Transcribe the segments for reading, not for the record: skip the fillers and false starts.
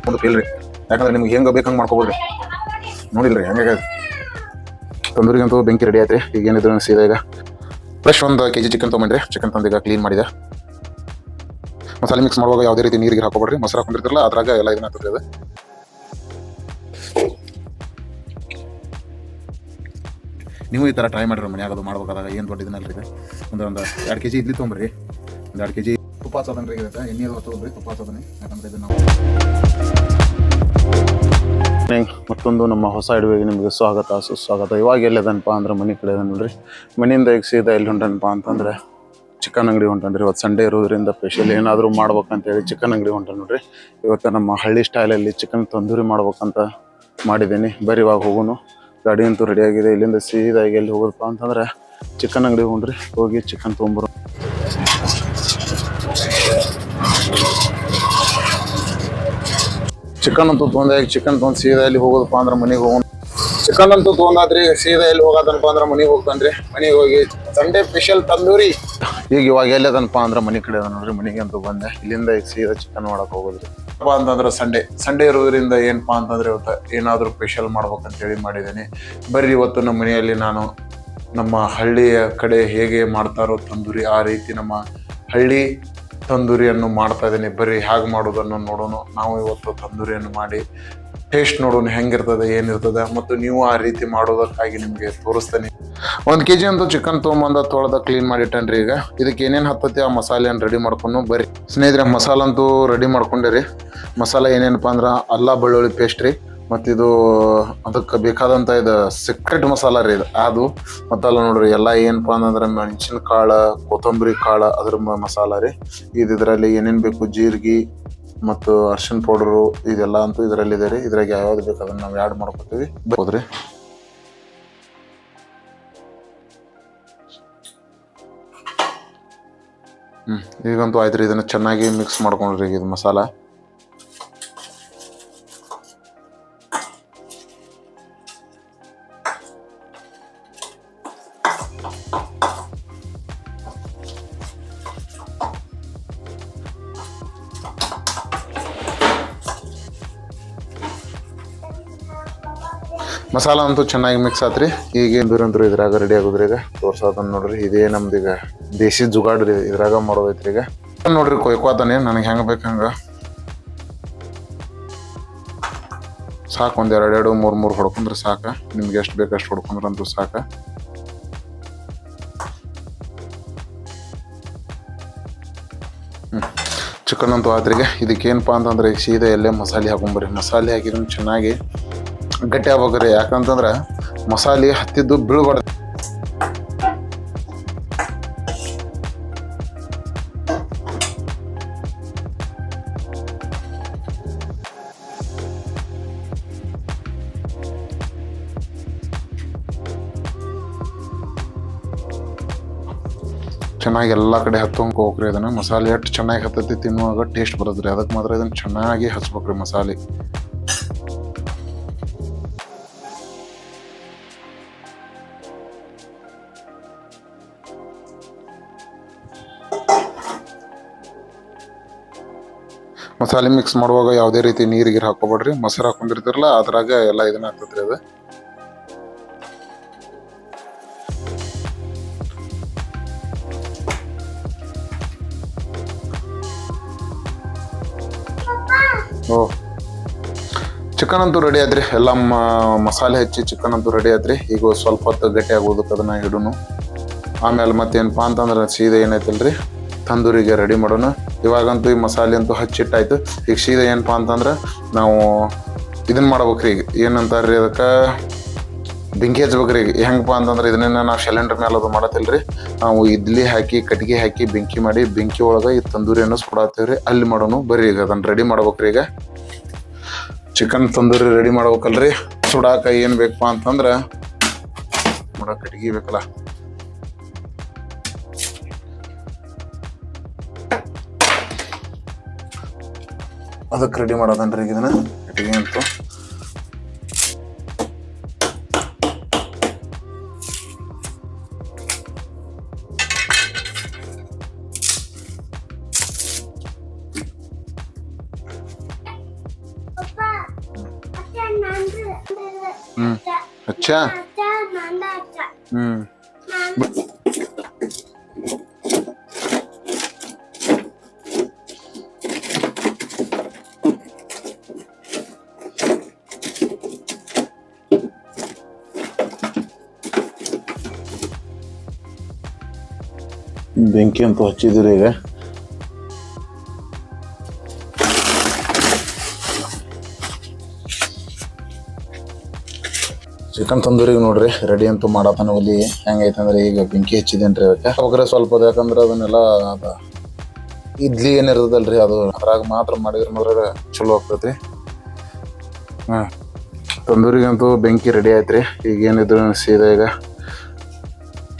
ಒಂದು ಫೀಲ್ ರೀ. ಯಾಕಂದ್ರೆ ನಿಮ್ಗೆ ಹೆಂಗೆ ಬೇಕು ಹಂಗೆ ಮಾಡ್ಕೋಬೋದ್ರಿ. ನೋಡಿಲ್ರಿ ಹೆಂಗೆ ತಂದೂರಿಗಂತೂ ಬೆಂಕಿ ರೆಡಿ ಆಯ್ತು ರೀ. ಈಗ ಏನಿದ್ರು ಸೀದಾ ಈಗ ಫ್ರೆಶ್ 1 kg ಚಿಕನ್ ತೊಗೊಂಡ್ರಿ. ಚಿಕನ್ ತಂದು ಈಗ ಕ್ಲೀನ್ ಮಾಡಿದೆ. ಮಸಾಲೆ ಮಿಕ್ಸ್ ಮಾಡುವಾಗ ಯಾವುದೇ ರೀತಿ ನೀರಿಗೆ ಹಾಕೋಬೇಡ್ರಿ. ಮೊಸರು ಹಾಕೊಂಡಿರ್ತಿರಲ್ಲ ಅದ್ರಾಗ ಎಲ್ಲ ಇದನ್ನ ಹಾಕ್ತದೆ ಅದು. ನೀವು ಈ ಥರ ಟ್ರೈ ಮಾಡಿರಿ ಮನ್ಯಾಗ. ಅದು ಮಾಡ್ಬೇಕಾದಾಗ ಏನು ದೊಡ್ಡ ಇದನ್ನಲ್ರಿ ಇದು. ಒಂದು 2 kg ಇಡ್ಲಿ ತೊಗೊಂಬ್ರಿ. ಒಂದು 2 kg ತುಪ್ಪ ಹಚ್ಚೋದನ್ರಿ. ಇದಕ್ಕೆ ಎಣ್ಣೆ ಅದು ಹಚ್ಚೋದ್ರಿ, ತುಪ್ಪ ಹಚ್ಚೋದನ್ನೇ. ಯಾಕಂದ್ರೆ ಇದು ನಾವು ಮತ್ತೊಂದು ನಮ್ಮ ಹೊಸ ಅಡುಗೆಗೆ ನಿಮಗೆ ಸ್ವಾಗತ ಸುಸ್ವಾಗತ. ಇವಾಗ ಎಲ್ಲದನಪ್ಪ ಅಂದ್ರೆ ಮನೆ ಕಡೆ ಅದ ನೋಡ್ರಿ. ಮನೆಯಿಂದ ಈಗ ಸೀದಾ ಎಲ್ಲಿ ಹೊಂಟನಪ್ಪ ಅಂತಂದ್ರೆ ಚಿಕನ್ ಅಂಗಡಿ ಹೊಂಟನ್ರಿ. ಇವತ್ತು ಸಂಡೇ ಇರೋದ್ರಿಂದ ಸ್ಪೆಷಲ್ ಏನಾದರೂ ಮಾಡ್ಬೇಕಂತೇಳಿ ಚಿಕನ್ ಅಂಗಡಿ ಹೊಂಟ ನೋಡ್ರಿ. ಇವತ್ತು ನಮ್ಮ ಹಳ್ಳಿ ಸ್ಟೈಲಲ್ಲಿ ಚಿಕನ್ ತಂದೂರಿ ಮಾಡ್ಬೇಕಂತ ಮಾಡಿದ್ದೀನಿ. ಬರೀ ಇವಾಗ ಹೋಗೋನು. ಗಾಡಿ ಅಂತೂ ರೆಡಿ ಆಗಿದೆ. ಇಲ್ಲಿಂದ ಸೀದಾ ಈಗ ಎಲ್ಲಿ ಹೋಗೋದಪ್ಪ ಅಂತಂದ್ರೆ ಚಿಕನ್ ಅಂಗಡಿ ಹೋಗ್ರಿ. ಹೋಗಿ ಚಿಕನ್ ತೊಗೊಂಬರು. ಚಿಕನ್ ಅಂತೂ ಚಿಕನ್ ತೊಗೊಂಡು ಸೀದಾ ಎಲ್ಲಿ ಹೋಗೋದಪ್ಪ ಅಂದ್ರೆ ಮನೆಗೆ ಹೋಗೋಣ. ಚಿಕನ್ ಅಂತೂ ತೊಗೊಂಡಾದ್ರಿ. ಸೀದಾ ಎಲ್ಲಿ ಹೋಗೋದನಪ್ಪ ಅಂದ್ರೆ ಮನೆಗೆ ಹೋಗ್ತಾನ್ರಿ. ಮನೆಗೆ ಹೋಗಿ ಸಂಡೇ ಸ್ಪೆಷಲ್ ತಂದೂರಿ. ಈಗ ಇವಾಗ ಎಲ್ಲದನಪ್ಪ ಅಂದ್ರೆ ಮನೆ ಕಡೆ ಅದ ನೋಡ್ರಿ. ಮನೆಗೆ ಅಂತೂ ಬಂದೆ. ಇಲ್ಲಿಂದ ಈಗ ಸೀದಾ ಚಿಕನ್ ಮಾಡಕ್ ಹೋಗೋದ್ರಿ. ಅಂತಂದ್ರೆ ಸಂಡೇ ಇರೋದ್ರಿಂದ ಏನಪ್ಪಾ ಅಂತಂದ್ರೆ ಇವತ್ತು ಏನಾದರೂ ಸ್ಪೆಷಲ್ ಮಾಡ್ಬೇಕಂತೇಳಿ ಮಾಡಿದ್ದೀನಿ. ಬರ್ರಿ ಇವತ್ತು ನಮ್ಮ ಮನೆಯಲ್ಲಿ ನಾನು ನಮ್ಮ ಹಳ್ಳಿಯ ಕಡೆ ಹೇಗೆ ಮಾಡ್ತಾರೋ ತಂದೂರಿ ಆ ರೀತಿ ನಮ್ಮ ಹಳ್ಳಿ ತಂದೂರಿಯನ್ನು ಮಾಡ್ತಾ ಇದ್ದೀನಿ. ಬರ್ರಿ ಹೇಗೆ ಮಾಡೋದನ್ನು ನೋಡೋಣ. ನಾವು ಇವತ್ತು ತಂದೂರಿಯನ್ನು ಮಾಡಿ ಟೇಸ್ಟ್ ನೋಡೋಣ ಹೆಂಗಿರ್ತದೆ ಏನಿರ್ತದೆ. ಮತ್ತು ನೀವು ಆ ರೀತಿ ಮಾಡೋದಕ್ಕಾಗಿ ನಿಮಗೆ ತೋರಿಸ್ತೇನೆ. 1 kg ಅಂತೂ ಚಿಕನ್ ತೊಗೊಂಬಂದ ತೊಳೆದ ಕ್ಲೀನ್ ಮಾಡಿಟ್ಟನ್ರಿ. ಈಗ ಇದಕ್ಕೆ ಏನೇನು ಹತ್ತತಿ ಆ ಮಸಾಲೆಯನ್ನು ರೆಡಿ ಮಾಡ್ಕೊಂಡು ಬರ್ರಿ ಸ್ನೇಹಿತರೆ. ಮಸಾಲ ಅಂತೂ ರೆಡಿ ಮಾಡ್ಕೊಂಡೆ. ಮಸಾಲ ಏನೇನಪ್ಪ ಅಂದ್ರೆ ಅಲ್ಲ ಬೆಳ್ಳುಳ್ಳಿ ಪೇಸ್ಟ್ ರೀ. ಮತ್ತಿದು ಅದಕ್ಕೆ ಬೇಕಾದಂಥ ಇದು ಸೀಕ್ರೆಟ್ ಮಸಾಲ ರೀ ಇದು. ಅದು ಮತ್ತಲ್ಲ ನೋಡ್ರಿ ಎಲ್ಲ ಏನಪ್ಪ ಅಂತಂದ್ರೆ ಮೆಣಸಿನ ಕಾಳು, ಕೊತ್ತಂಬರಿ ಕಾಳು, ಅದ್ರ ಮಸಾಲ ರೀ. ಇದರಲ್ಲಿ ಏನೇನು ಬೇಕು ಜೀರಿಗೆ ಮತ್ತು ಅರ್ಶಿನ ಪೌಡರು ಇದೆಲ್ಲ ಅಂತೂ ಇದರಲ್ಲಿದೆ ರೀ. ಇದ್ರಾಗ ಯಾವ್ದು ಬೇಕು ಅದನ್ನು ನಾವು ಆ್ಯಡ್ ಮಾಡ್ಕೊತೀವಿ. ಹೌದ್ರಿ. ಈಗಂತೂ ಆಯ್ತು ರೀ. ಇದನ್ನು ಚೆನ್ನಾಗಿ ಮಿಕ್ಸ್ ಮಾಡ್ಕೊಂಡ್ರಿ ಇದು ಮಸಾಲ. ಮಸಾಲ ಅಂತೂ ಚೆನ್ನಾಗಿ ಮಿಕ್ಸ್ ಆತ್ರಿ. ಈಗ ಏನ್ಬಿರಂದ್ರು ಇದ್ರಾಗ ರೆಡಿ ಆಗೋದ್ರಿ. ಈಗ ತೋರ್ಸೋದನ್ನ ನೋಡ್ರಿ. ಇದೇ ನಮ್ದು ಈಗ ದೇಸಿ ಜುಗಾಡ್ರಿ. ಇದ್ರಾಗ ಮಾಡೋದೈತ್ರಿ. ಈಗ ನೋಡ್ರಿ ಕೊಯ್ಕೋತಾನೆ. ನನಗೆ ಹೆಂಗೆ ಬೇಕು ಹಂಗೆ ಸಾಕು. ಒಂದು 2 3 ಹೊಡ್ಕೊಂಡ್ರೆ ಸಾಕು. ನಿಮ್ಗೆ ಎಷ್ಟು ಬೇಕು ಅಷ್ಟು ಹೊಡ್ಕೊಂಡ್ರೆ ಅಂತೂ ಸಾಕು. ಚಿಕನ್ ಅಂತೂ ಆದ್ರಿಗೆ. ಇದಕ್ಕೇನಪ್ಪ ಅಂತಂದ್ರೆ ಈಗ ಸೀದಾ ಎಲ್ಲೇ ಮಸಾಲೆ ಹಾಕೊಂಬರ್ರಿ. ಮಸಾಲೆ ಹಾಕಿದ್ರೆ ಚೆನ್ನಾಗಿ ಗಟ್ಟಿ ಆಗ್ಬೇಕ್ರಿ. ಯಾಕಂತಂದ್ರೆ ಮಸಾಲೆ ಹತ್ತಿದ್ದು ಬೀಳ್ಬಾರ್ದು. ಚೆನ್ನಾಗಿ ಎಲ್ಲ ಕಡೆ ಹತ್ತೊಂಗೆ ಹೋಗ್ರಿ. ಅದನ್ನು ಮಸಾಲೆ ಎಷ್ಟು ಚೆನ್ನಾಗಿ ಹತ್ತತಿ ತಿನ್ನುವಾಗ ಟೇಸ್ಟ್ ಬರೋದ್ರಿ. ಅದಕ್ಕೆ ಮಾತ್ರ ಇದನ್ನು ಚೆನ್ನಾಗಿ ಹಚ್ಬೇಕ್ರಿ ಮಸಾಲೆ. ಮಸಾಲೆ ಮಿಕ್ಸ್ ಮಾಡುವಾಗ ಯಾವುದೇ ರೀತಿ ನೀರಿಗೆ ಹಾಕೋಬೇಡ್ರಿ. ಮೊಸರು ಹಾಕೊಂಡಿರ್ತಿರಲ್ಲ ಅದ್ರಾಗ ಎಲ್ಲ ಇದನ್ನ ಆಗ್ತದ್ರಿ ಅದು. ಚಿಕನ್ ಅಂತೂ ರೆಡಿ ಆದ್ರಿ. ಎಲ್ಲ ಮಸಾಲೆ ಹಚ್ಚಿ ಚಿಕನ್ ಅಂತೂ ರೆಡಿ ಆದ್ರಿ. ಈಗ ಸ್ವಲ್ಪ ಹೊತ್ತು ಗಟ್ಟಿ ಆಗೋದಕ್ಕೆ ಅದನ್ನ ಇಡೋನು. ಆಮೇಲೆ ಮತ್ತೇನಪ್ಪ ಅಂತಂದ್ರೆ ಸೀದಾ ಏನೈತಲ್ರಿ ತಂದೂರಿಗೆ ರೆಡಿ ಮಾಡೋಣ. ಇವಾಗಂತೂ ಈ ಮಸಾಲೆ ಅಂತೂ ಹಚ್ಚಿಟ್ಟಾಯ್ತು. ಈಗ ಸೀದಾ ಏನಪ್ಪ ಅಂತಂದ್ರೆ ನಾವು ಇದನ್ನ ಮಾಡ್ಬೇಕ್ರಿ. ಈಗ ಏನಂತಾರ್ರಿ ಅದಕ್ಕೆ ಬೆಂಕಿ ಹಚ್ಬೇಕ್ರಿ. ಈಗ ಹೆಂಗಪ್ಪ ಅಂತಂದ್ರೆ ಇದನ್ನ ನಾವು ಸಿಲಿಂಡರ್ ಮೇಲೆ ಅದು ಮಾಡತ್ತಿಲ್ರಿ. ನಾವು ಇಡ್ಲಿ ಹಾಕಿ ಕಟ್ಟಿಗೆ ಹಾಕಿ ಬೆಂಕಿ ಮಾಡಿ ಬೆಂಕಿ ಒಳಗೆ ಈ ತಂದೂರಿಯನ್ನು ಸುಡಾತೀವ್ರಿ. ಅಲ್ಲಿ ಮಾಡೋನು. ಬರ್ರಿ ಈಗ ಅದನ್ನ ರೆಡಿ ಮಾಡ್ಬೇಕ್ರಿ. ಈಗ ಚಿಕನ್ ತಂದೂರಿ ರೆಡಿ ಮಾಡ್ಬೇಕಲ್ರಿ. ಸುಡಾಕ ಏನು ಬೇಕಪ್ಪ ಅಂತಂದ್ರೆ ಕಟ್ಟಿಗೆ ಬೇಕಲ್ಲ. ಅದಕ್ಕೆ ರೆಡಿ ಮಾಡೋದನ್ರಿ ಈಗ ಇದನ್ನ ಕಟ್ಟಿಗೆ ಅಂತೂ. ಚಾ ಹ್ಮ್ ಬೆಂಕಿ ಅಂತೂ ಹಚ್ಚಿದ್ರಿ ಈಗ. ಚಿಕನ್ ತಂದೂರಿಗೆ ನೋಡ್ರಿ ರೆಡಿ ಅಂತೂ ಮಾಡತಾನ ಒಲಿ ಹೆಂಗೈತೆ ಅಂದ್ರೆ ಈಗ ಬೆಂಕಿ ಹಚ್ಚಿದೇನ್ರಿ ಅದಕ್ಕೆ ಹೋಗ್ರೆ ಸ್ವಲ್ಪ ಅದು ಯಾಕಂದ್ರೆ ಅದನ್ನೆಲ್ಲ ಇಡ್ಲಿ ಏನಿರ್ತದಲ್ರಿ ಅದು ಅದ್ರಾಗ ಮಾತ್ರ ಮಾಡಿದ್ರೆ ಮಾತ್ರ ಚಲೋ ಆಗ್ತೈತಿ. ತಂದೂರಿಗಂತೂ ಬೆಂಕಿ ರೆಡಿ ಆಯ್ತ್ರಿ. ಈಗ ಏನಿದ್ರು ಸೀದಾ ಈಗ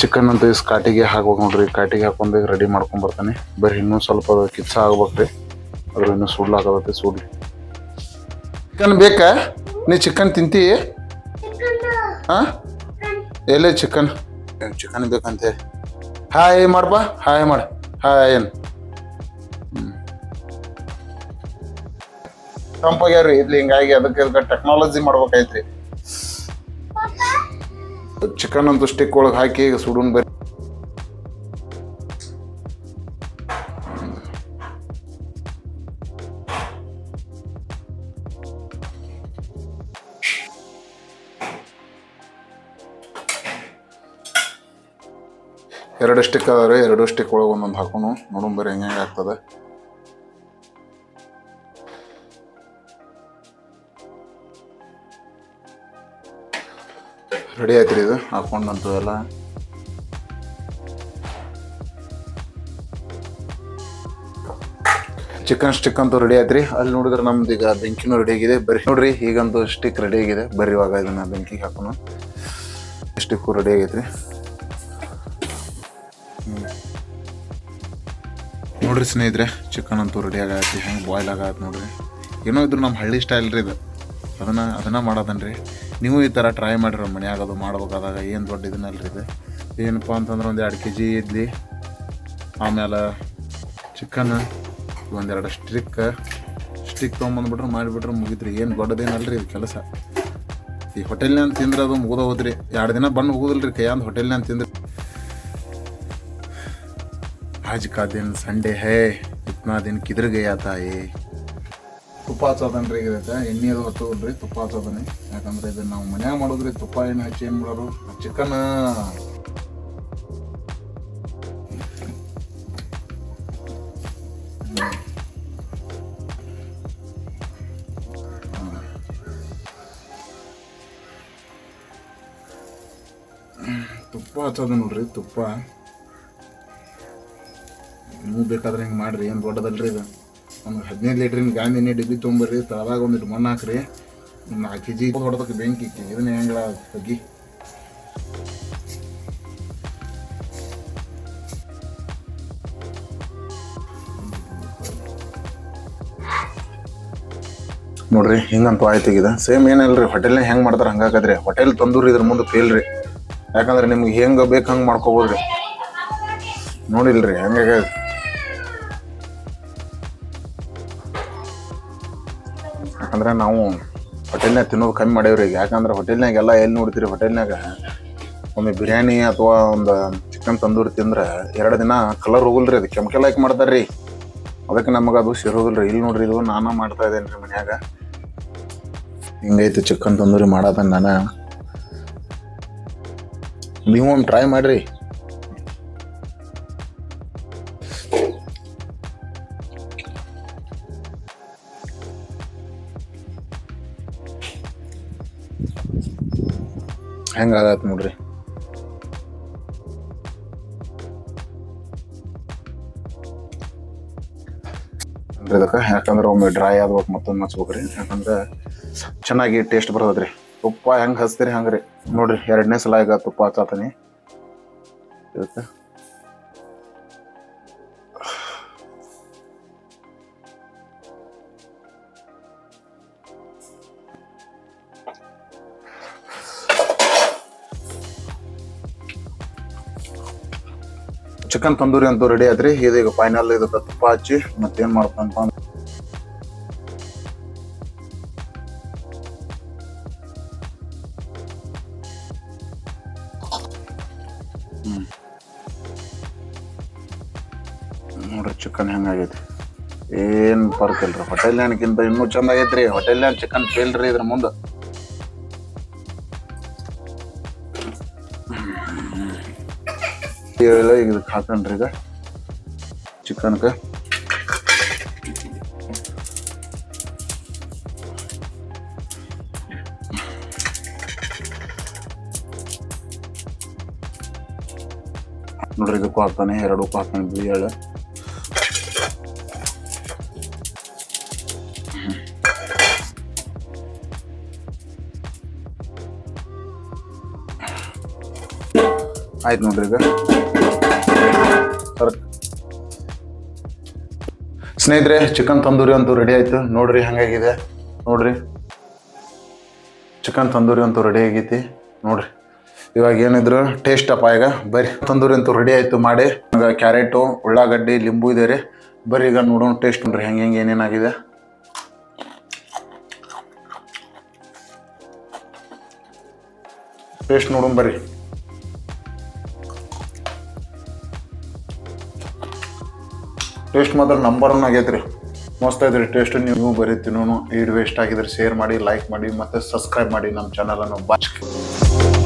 ಚಿಕನ್ ಅಂತೂ ಇಸ್ ಕಾಟಿಗೆ ಹಾಕ್ಬೇಕು ನೋಡ್ರಿ. ಕಾಟಿಗೆ ಹಾಕೊಂಡು ರೆಡಿ ಮಾಡ್ಕೊಂಡ್ ಬರ್ತಾನೆ. ಬರ್ರಿ ಇನ್ನೂ ಸ್ವಲ್ಪ ಕಿಚ್ಚ ಆಗ್ಬೇಕ್ರಿ. ಅದ್ರ ಇನ್ನೂ ಸುಡ್ಲಾಕತ್ತೆ ಸುಡ್ಲಿ. ಚಿಕನ್ ಬೇಕಾ? ನೀ ಚಿಕನ್ ತಿಂತಿ? ಹಾ ಎಲ್ಲೇ ಚಿಕನ್ ಬೇಕಂತ ಹೇಳಿ ಹಾಯ್ ಮಾಡಪ್ಪ. ಹಾಯ್ ಮಾಡ. ಹಾಯ್ ಏನು ತಂಪಾಗ್ಯಾವ್ರಿ ಇಡ್ಲಿ ಹಿಂಗಾಗಿ ಅದಕ್ಕೆ ಟೆಕ್ನಾಲಜಿ ಮಾಡ್ಬೇಕೈತ್ರಿ. ಚಿಕನ್ ಅಂತೂ ಸ್ಟಿಕ್ ಒಳಗೆ ಹಾಕಿ ಈಗ ಸುಡುನ್ ಬರ್ರಿ. ಎರಡು ಸ್ಟಿಕ್ ಅದಾವ್ರಿ. ಎರಡು ಸ್ಟಿಕ್ ಒಳಗೆ ಒಂದೊಂದು ಹಾಕೋನು ನೋಡೋಣ ಬರ್ರಿ ಹೆಂಗೆ ಆಗ್ತದೆ. ರೆಡಿ ಆಯ್ತ್ರಿ ಇದು ಹಾಕೊಂಡಂತೂ ಎಲ್ಲ. ಚಿಕನ್ ಸ್ಟಿಕ್ ಅಂತೂ ರೆಡಿ ಆಯ್ತ್ರಿ. ಅಲ್ಲಿ ನೋಡಿದ್ರೆ ನಮ್ದು ಈಗ ಬೆಂಕಿನೂ ರೆಡಿ ಆಗಿದೆ. ಬರ್ರಿ ನೋಡ್ರಿ ಈಗಂತೂ ಸ್ಟಿಕ್ ರೆಡಿ ಆಗಿದೆ. ಬರ್ರಿ ಇವಾಗ ಇದನ್ನ ಬೆಂಕಿಗೆ ಹಾಕೋನು. ಸ್ಟಿಕ್ಕು ರೆಡಿ ಆಗೈತ್ರಿ. ನೋಡ್ರಿ ಸ್ನೇಹಿತರೆ ಚಿಕನ್ ಅಂತೂ ರೆಡಿ ಆಗೈತಿ. ಹೆಂಗೆ ಬಾಯ್ಲ್ ಆಗತ್ತೆ ನೋಡ್ರಿ. ಏನೋ ಇದ್ರು ನಮ್ಮ ಹಳ್ಳಿ ಸ್ಟೈಲ್ ರೀ ಇದು. ಅದನ್ನ ಮಾಡೋದನ್ರಿ. ನೀವು ಈ ಥರ ಟ್ರೈ ಮಾಡಿರೋ ಮನ್ಯಾಗ ಅದು ಮಾಡ್ಬೇಕಾದಾಗ ಏನು ದೊಡ್ಡ ಇದನ್ನಲ್ರಿ ಇದು. ಏನಪ್ಪ ಅಂತಂದ್ರೆ ಒಂದು 2 kg ಇಡ್ಲಿ, ಆಮೇಲೆ ಚಿಕನ್, ಒಂದೆರಡು ಸ್ಟಿಕ್ ತೊಗೊಂಬಂದ್ಬಿಟ್ರೆ ಮಾಡಿಬಿಟ್ರೆ ಮುಗಿದ್ರಿ. ಏನು ದೊಡ್ಡದೇನಲ್ರಿ ಇದು ಕೆಲಸ. ಈ ಹೋಟೆಲ್ನಾಗ ತಿಂದ್ರೆ ಅದು ಮುಗಿದ ಹೋದ್ರಿ. 2 ದಿನ ಬಂದು ಹೋಗೋದಿಲ್ರಿ ಕೈಯಂದು ಹೋಟೆಲ್ನಾಗ ತಿಂದ್ರೆ. आज का दिन संडे है, इतना दिन किधर गया था ये. ತುಪ್ಪ ಹಚ್ಚೋದನ್ರಿ ಇದಕ್ಕೆ. ಎಣ್ಣೆ ಅದು ಹಚ್ಚೋದ್ರಿ, ತುಪ್ಪ ಹಚ್ಚೋದನ್ನೇ. ಯಾಕಂದ್ರೆ ಇದನ್ನ ನಾವು ಮನ್ಯಾಗ ಮಾಡೋದ್ರಿ. ತುಪ್ಪ ಎಣ್ಣೆ ಹಚ್ಚಿ ಏನು ಮಾಡೋರು ಚಿಕನ್ ತುಪ್ಪ ಹಚ್ಚೋದು ನೋಡ್ರಿ. ತುಪ್ಪ ನೀವು ಬೇಕಾದ್ರೆ ಹಿಂಗೆ ಮಾಡಿರಿ. ಏನು ದೊಡ್ಡದಲ್ರಿ ಇದು. ಒಂದು 15 ಲೀಟ್ರಿನ ಗಾಂಧಿ ಎಣ್ಣೆ ಡಬ್ಬಿ ತೊಗೊಂಬರ್ರಿ. ತಳದಾಗ ಒಂದಿಟ್ಟು ಮಣ್ಣು ಹಾಕ್ರಿ. 4 kg ಹೊಡೆದಕ್ಕೆ ಬೆಂಕಿ ಇದನ್ನ ಹೆಂಗಳ ತಗ್ಗಿ. ನೋಡ್ರಿ ಹಿಂಗಂತೂ ಆಯ್ತು ಈಗ. ಸೇಮ್ ಏನಲ್ರಿ ಹೋಟೆಲ್ನಾಗ ಹೆಂಗೆ ಮಾಡ್ತಾರೆ ಹಂಗಾಕದ್ರಿ. ಹೋಟೆಲ್ ತಂದೂರಿ ಇದ್ರ ಮುಂದೆ ಫೇಲ್ ರೀ. ಯಾಕಂದ್ರೆ ನಿಮ್ಗೆ ಹೆಂಗೆ ಬೇಕು ಹಂಗೆ ಮಾಡ್ಕೋಬೋದ್ರಿ. ನೋಡಿಲ್ರಿ ಹಂಗಾಗಿ ಯಾಕಂದ್ರೆ ನಾವು ಹೋಟೆಲ್ನಾಗ ತಿನ್ನೋದು ಕಮ್ಮಿ ಮಾಡೇವ್ರಿ. ಯಾಕಂದ್ರೆ ಹೋಟೆಲ್ನಾಗೆಲ್ಲ ಎಲ್ಲಿ ನೋಡ್ತೀರಿ, ಹೋಟೆಲ್ನಾಗ ಒಮ್ಮೆ ಬಿರಿಯಾನಿ ಅಥವಾ ಒಂದು ಚಿಕನ್ ತಂದೂರಿ ತಿಂದ್ರೆ 2 ದಿನ ಕಲರ್ ಹೋಗಲ್ರಿ. ಅದು ಕೆಮಿಕಲ್ ಹಾಕಿ ಮಾಡ್ತಾರ್ರಿ. ಅದಕ್ಕೆ ನಮಗೆ ಅದು ಸೇರೋದಿಲ್ರಿ. ಇಲ್ಲಿ ನೋಡ್ರಿ ಇದು ನಾನು ಮಾಡ್ತಾ ಇದ್ದೇನೆ ರೀ ಮನ್ಯಾಗ. ಹಿಂಗೈತಿ ಚಿಕನ್ ತಂದೂರಿ ಮಾಡೋದನ್ನ ನಾನು. ನೀವು ಒಮ್ಮೆ ಟ್ರೈ ಮಾಡಿರಿ. ಹೆಂಗಾಗತ್ತೆ ನೋಡ್ರಿ. ಅಂದ್ರೆ ಇದಕ್ಕೆ ಯಾಕಂದ್ರೆ ಒಮ್ಮೆ ಡ್ರೈ ಆಗ್ಬೇಕು ಮತ್ತೊಂದು ಹಚ್ಬೇಕ್ರಿ. ಯಾಕಂದ್ರೆ ಚೆನ್ನಾಗಿ ಟೇಸ್ಟ್ ಬರ್ತದ್ರಿ. ತುಪ್ಪ ಹೆಂಗೆ ಹಚ್ತೀರಿ ಹಂಗ್ರಿ. ನೋಡ್ರಿ 2ನೇ ಸಲ ಈಗ ತುಪ್ಪ ಹಚ್ಚಾತೀನಿ ಇದಕ್ಕೆ. ಚಿಕನ್ ತಂದೂರಿ ಅಂತೂ ರೆಡಿ ಆಯ್ತ್ರಿ. ಇದೀಗ ಫೈನಲ್ ಇದಕ್ಕೆ ತುಪ್ಪ ಹಚ್ಚಿ ಮತ್ತೇನು ಮಾಡ್ಬೇಕಂತ ಏನು ಫರ್ಕ್ ಇಲ್ರಿ. ಹೋಟೆಲ್ನಾಗಿಂತ ಇನ್ನೂ ಚಂದ ಆಗೈತ್ರಿ. ಹೋಟೆಲ್ನಾಗ ಚಿಕನ್ ಫೇಲ್ರಿ ಇದ್ರ ಮುಂದೆ. ಈಗ ಇದಕ್ಕೆ ಹಾಕಣ್ರಿ ಈಗ ಚಿಕನ್ಗೆ. ನೋಡ್ರಿ ಇದಕ್ಕೂ ಹಾಕ್ತಾನೆ, ಎರಡಕ್ಕೂ ಹಾಕ್ತಾನೆ ಬಿಳಿ ಎಳ್ಳು. ಆಯ್ತು ನೋಡ್ರಿ ಈಗ ಸರ್. ಸ್ನೇಹಿತರೆ, ಚಿಕನ್ ತಂದೂರಿ ಅಂತೂ ರೆಡಿ ಆಯ್ತು. ನೋಡ್ರಿ ಹಂಗಾಗಿದೆ. ನೋಡ್ರಿ ಚಿಕನ್ ತಂದೂರಿ ಅಂತೂ ರೆಡಿ ಆಗೈತಿ. ನೋಡ್ರಿ ಇವಾಗ ಏನಿದ್ರು ಟೇಸ್ಟ್ ಅಪ್ಪ. ಈಗ ಬರ್ರಿ, ತಂದೂರಿ ಅಂತೂ ರೆಡಿ ಆಯ್ತು ಮಾಡಿ. ಈಗ ಕ್ಯಾರೆಟು, ಉಳ್ಳಾಗಡ್ಡಿ, ಲಿಂಬು ಇದೆ ರೀ. ಬರ್ರಿ ಈಗ ನೋಡೋಣ ಟೇಸ್ಟ್. ನೋಡ್ರಿ ಹೆಂಗೆ ಏನೇನಾಗಿದೆ. ಟೇಸ್ಟ್ ನೋಡೋಣ ಬರ್ರಿ. ಟೇಸ್ಟ್ ಮಾತ್ರ ನಂಬರ್ 1 ಆಗೈತ್ರಿ. ಮಸ್ತ್ ಐತ್ರಿ ಟೇಸ್ಟ್. ನೀವು ಬರೀ ತಿನ್ನೋನು. ಈ ವಿಡಿಯೋ ಇಷ್ಟ ಆಗಿದ್ರೆ ಶೇರ್ ಮಾಡಿ, ಲೈಕ್ ಮಾಡಿ, ಮತ್ತೆ ಸಬ್ಸ್ಕ್ರೈಬ್ ಮಾಡಿ ನಮ್ಮ ಚಾನಲನ್ನು. ಬಾಯ್.